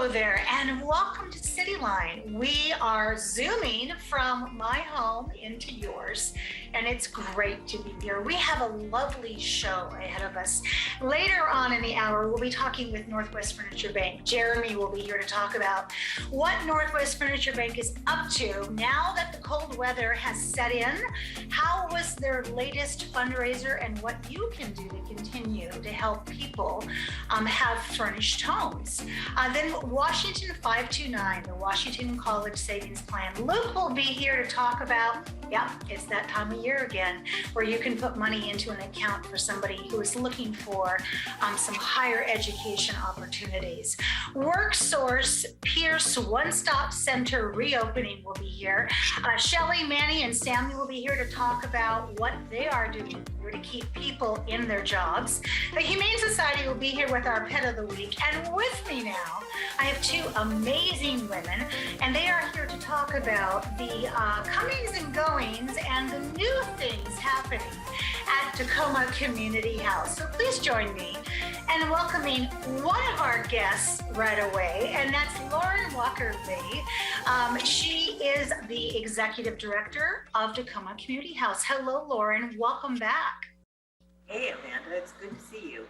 Hello there, and welcome to Cityline. We are Zooming from my home into yours, and it's great to be here. We have a lovely show ahead of us. Later on in the hour, we'll be talking with Northwest Furniture Bank. Jeremy will be here to talk about what Northwest Furniture Bank is up to now that the cold weather has set in. How was their latest fundraiser, and what you can do to continue to help people have furnished homes. Then Washington 529, the Washington College Savings Plan. Luke will be here to talk about, it's that time of year again, where you can put money into an account for somebody who is looking for some higher education opportunities. WORKSOURCE Pierce One-Stop Center reopening will be here. Shelley, Manny, and Sammy will be here to talk about what they are doing to keep people in their jobs. The Humane Society will be here with our Pet of the Week. And with me now, I have two amazing women, and they are here to talk about the comings and goings and the new things happening at Tacoma Community House. So please join me in welcoming one of our guests right away, and that's Lauren Walker-Lee. She is the Executive Director of Tacoma Community House. Hello, Lauren. Welcome back. Hey, Amanda. It's good to see you.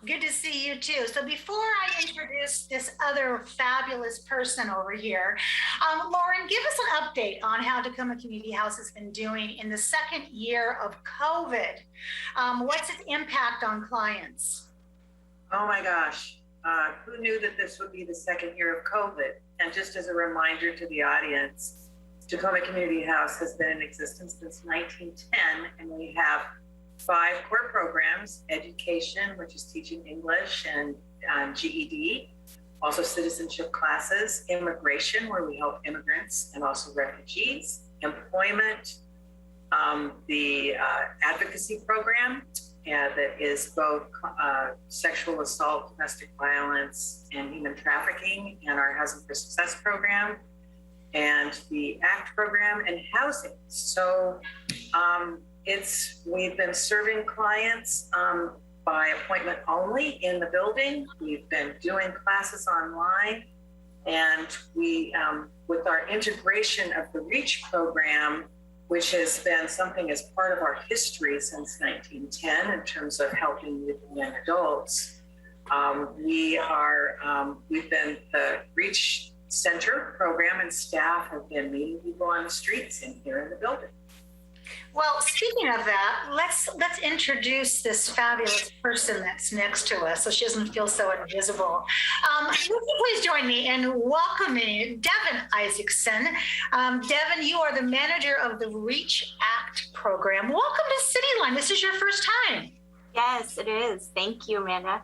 Good to see you too. So before I introduce this other fabulous person over here, Lauren, give us an update on how Tacoma Community House has been doing in the second year of COVID. What's its impact on clients? Oh my gosh. Who knew that this would be the second year of COVID? And just as a reminder to the audience, Tacoma Community House has been in existence since 1910, and we have 5 core programs: education, which is teaching English and GED, also citizenship classes, immigration, where we help immigrants and also refugees, employment, the advocacy program that is both sexual assault, domestic violence, and human trafficking, and our Housing for Success program, and the ACT program, and housing. So we've been serving clients by appointment only in the building. We've been doing classes online, and we, with our integration of the REACH program, which has been something as part of our history since 1910 in terms of helping youth and young adults, we've been the REACH Center program, and staff have been meeting people on the streets and here in the building. Well, speaking of that, let's introduce this fabulous person that's next to us so she doesn't feel so invisible. Would you please join me in welcoming Devin Isaacson. Devin, you are the manager of the REACH ACT program. Welcome to Cityline. This is your first time. Yes, it is. Thank you, Amanda.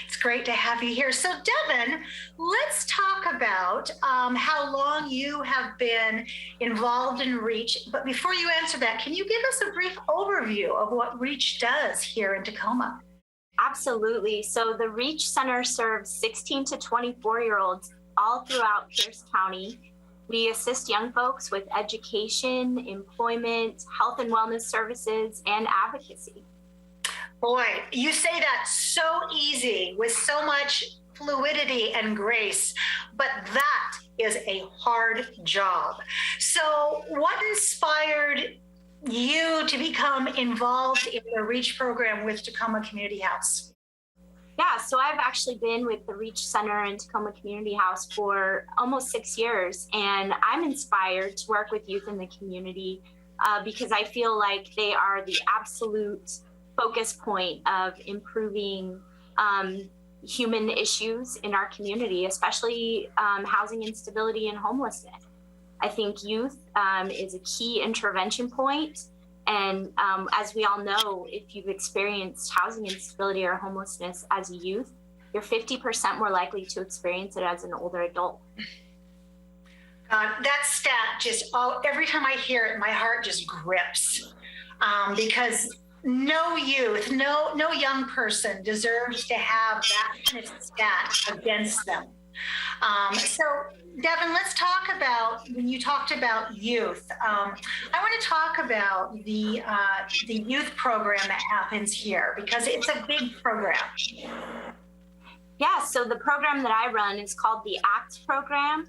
It's great to have you here. So Devin, let's talk about how long you have been involved in REACH. But before you answer that, can you give us a brief overview of what REACH does here in Tacoma? Absolutely. So the REACH Center serves 16 to 24-year-olds all throughout Pierce County. We assist young folks with education, employment, health and wellness services, and advocacy. Boy, you say that so easy with so much fluidity and grace, but that is a hard job. So what inspired you to become involved in the REACH program with Tacoma Community House? Yeah, so I've actually been with the REACH Center and Tacoma Community House for almost 6 years, and I'm inspired to work with youth in the community because I feel like they are the absolute focus point of improving human issues in our community, especially housing instability and homelessness. I think youth is a key intervention point. And as we all know, if you've experienced housing instability or homelessness as a youth, you're 50% more likely to experience it as an older adult. That stat every time I hear it, my heart just grips because no youth, no young person deserves to have that kind of stat against them. So Devin, let's talk about, when you talked about youth, I want to talk about the youth program that happens here because it's a big program. Yeah, so the program that I run is called the ACT program,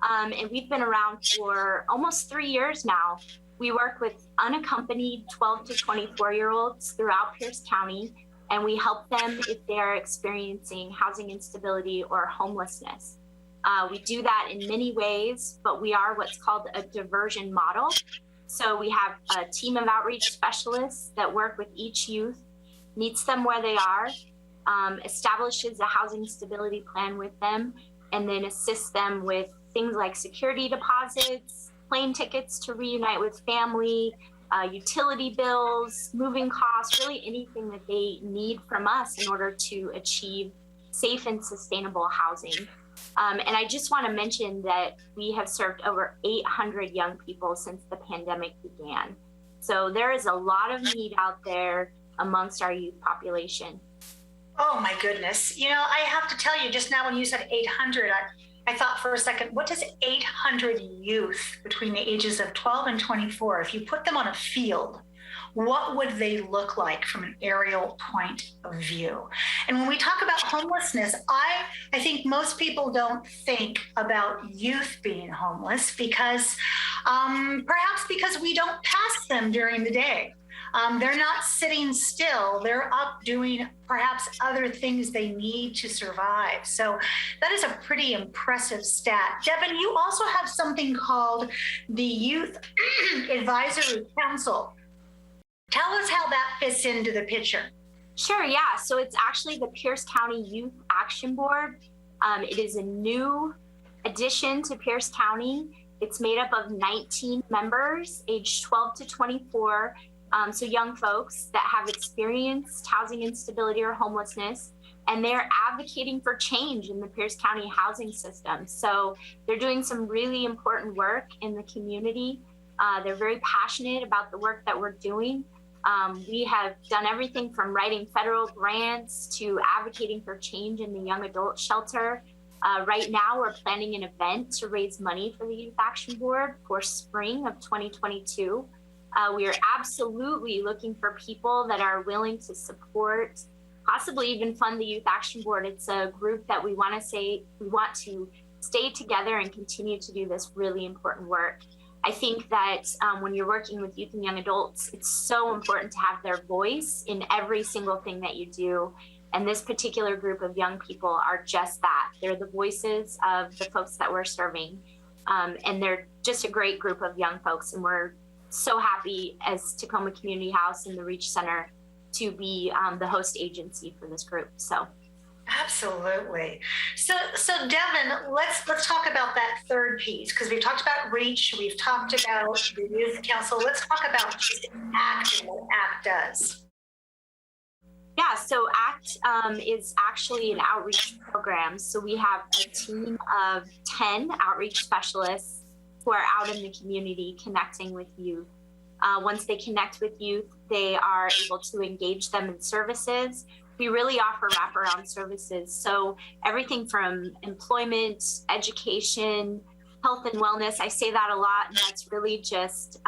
and we've been around for almost 3 years now. We work with unaccompanied 12 to 24-year-olds throughout Pierce County, and we help them if they're experiencing housing instability or homelessness. We do that in many ways, but we are what's called a diversion model. So we have a team of outreach specialists that work with each youth, meets them where they are, establishes a housing stability plan with them, and then assists them with things like security deposits, plane tickets to reunite with family, utility bills, moving costs, really anything that they need from us in order to achieve safe and sustainable housing. And I just want to mention that we have served over 800 young people since the pandemic began. So there is a lot of need out there amongst our youth population. Oh my goodness. You know, I have to tell you, just now when you said 800, I thought for a second, what does 800 youth between the ages of 12 and 24, if you put them on a field, what would they look like from an aerial point of view? And when we talk about homelessness, I think most people don't think about youth being homeless because perhaps because we don't pass them during the day. They're not sitting still. They're up doing perhaps other things they need to survive. So that is a pretty impressive stat. Devin, you also have something called the Youth Advisory Council. Tell us how that fits into the picture. Sure, yeah. So it's actually the Pierce County Youth Action Board. It is a new addition to Pierce County. It's made up of 19 members, aged 12 to 24. So young folks that have experienced housing instability or homelessness, and they're advocating for change in the Pierce County housing system. So they're doing some really important work in the community. They're very passionate about the work that we're doing. We have done everything from writing federal grants to advocating for change in the young adult shelter. Right now, we're planning an event to raise money for the Youth Action Board for spring of 2022. We are absolutely looking for people that are willing to support, possibly even fund the Youth Action Board. It's a group that we want to stay together and continue to do this really important work. I think that when you're working with youth and young adults, it's so important to have their voice in every single thing that you do. And this particular group of young people are just that. They're the voices of the folks that we're serving. And they're just a great group of young folks. And we're so happy as Tacoma Community House and the REACH Center to be the host agency for this group. So. Absolutely. So Devin, let's talk about that third piece, because we've talked about REACH, we've talked about the Youth Council. Let's talk about just ACT and what ACT does. Yeah, so ACT is actually an outreach program. So we have a team of 10 outreach specialists who are out in the community connecting with youth. Once they connect with youth, they are able to engage them in services. We really offer wraparound services. So everything from employment, education, health and wellness. I say that a lot, and that's really just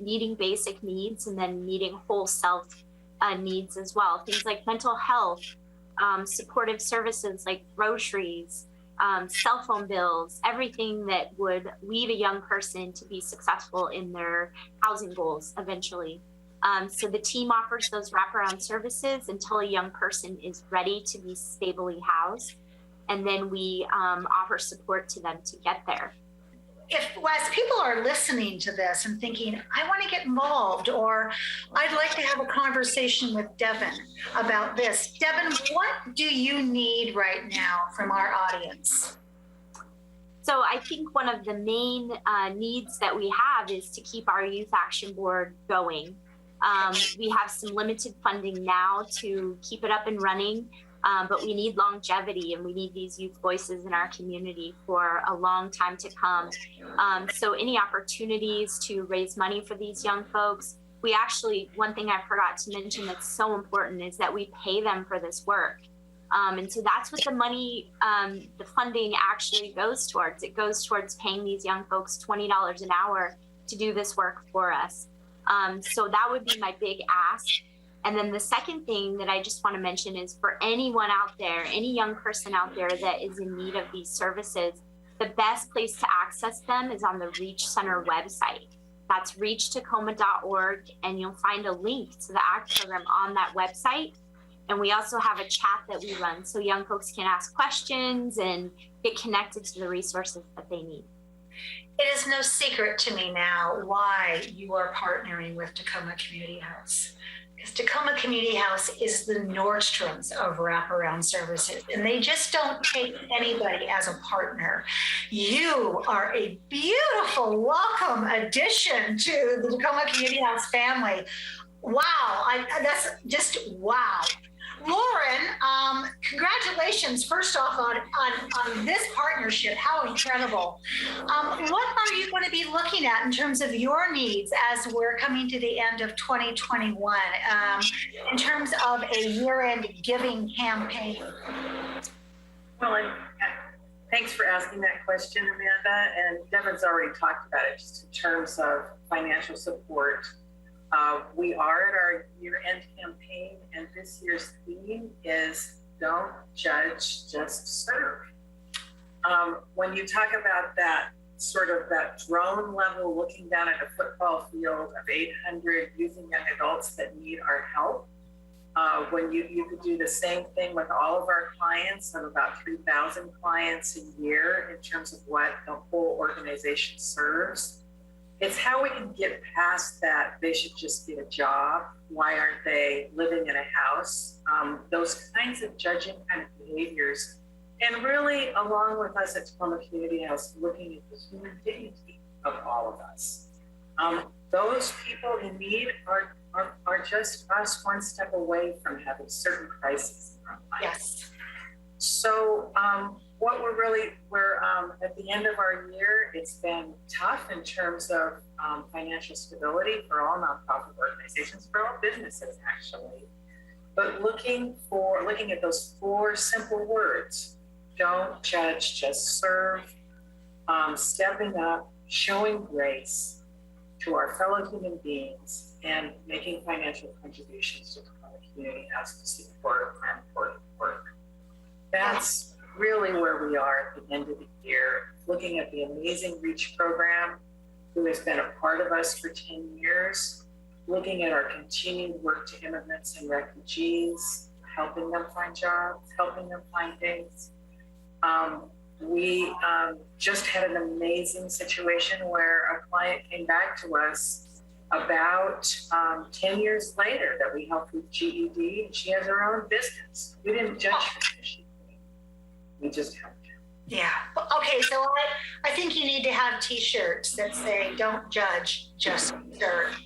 meeting basic needs and then meeting whole self needs as well. Things like mental health, supportive services like groceries, cell phone bills, everything that would lead a young person to be successful in their housing goals eventually. So the team offers those wraparound services until a young person is ready to be stably housed. And then we offer support to them to get there. If as people are listening to this and thinking, I want to get involved, or I'd like to have a conversation with Devin about this. Devin, what do you need right now from our audience? So I think one of the main needs that we have is to keep our Youth Action Board going. We have some limited funding now to keep it up and running, but we need longevity and we need these youth voices in our community for a long time to come. So any opportunities to raise money for these young folks, we actually, one thing I forgot to mention that's so important is that we pay them for this work. And so that's what the money, the funding actually goes towards. It goes towards paying these young folks $20 an hour to do this work for us. So that would be my big ask. And then the second thing that I just want to mention is for anyone out there, any young person out there that is in need of these services, the best place to access them is on the REACH Center website. That's reachtacoma.org, and you'll find a link to the ACT program on that website. And we also have a chat that we run so young folks can ask questions and get connected to the resources that they need. It is no secret to me now why you are partnering with Tacoma Community House. Because Tacoma Community House is the Nordstrom's of wraparound services, and they just don't take anybody as a partner. You are a beautiful, welcome addition to the Tacoma Community House family. Wow, that's just wow. Lauren, congratulations first off on this partnership. How incredible. What are you going to be looking at in terms of your needs as we're coming to the end of 2021 in terms of a year-end giving campaign? Well, thanks for asking that question, Amanda. And Devin's already talked about it just in terms of financial support. We are at our year-end campaign, and this year's theme is Don't Judge, Just Serve. When you talk about that sort of that drone level, looking down at a football field of 800 using young adults that need our help, when you could do the same thing with all of our clients, of about 3,000 clients a year in terms of what the whole organization serves. It's how we can get past that they should just get a job. Why aren't they living in a house? Those kinds of judging kind of behaviors. And really, along with us at Tacoma Community House, looking at the human dignity of all of us. Those people in need are just us one step away from having certain crises in our life. Yes. So what we're at the end of our year, it's been tough in terms of financial stability for all nonprofit organizations, for all businesses actually. But looking at those 4 simple words, don't judge, just serve, stepping up, showing grace to our fellow human beings, and making financial contributions to the community house to support our important work. That's really where we are at the end of the year, looking at the amazing REACH program, who has been a part of us for 10 years, looking at our continued work to immigrants and refugees, helping them find jobs, helping them find things. We just had an amazing situation where a client came back to us about 10 years later that we helped with GED, and she has her own business. We didn't judge her. We just helped her. Yeah. Okay, so I think you need to have T-shirts that say, don't judge, just serve.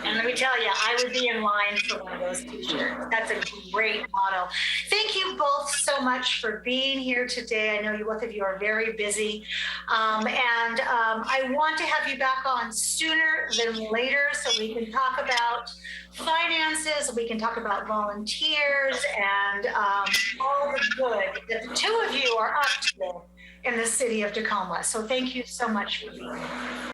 And let me tell you, I would be in line for one of those T-shirts. That's a great motto. Thank you both so much for being here today. I know you both of you are very busy. And I want to have you back on sooner than later so we can talk about finances, we can talk about volunteers and all the good that the 2 of you are up to in the city of Tacoma. So thank you so much for being here.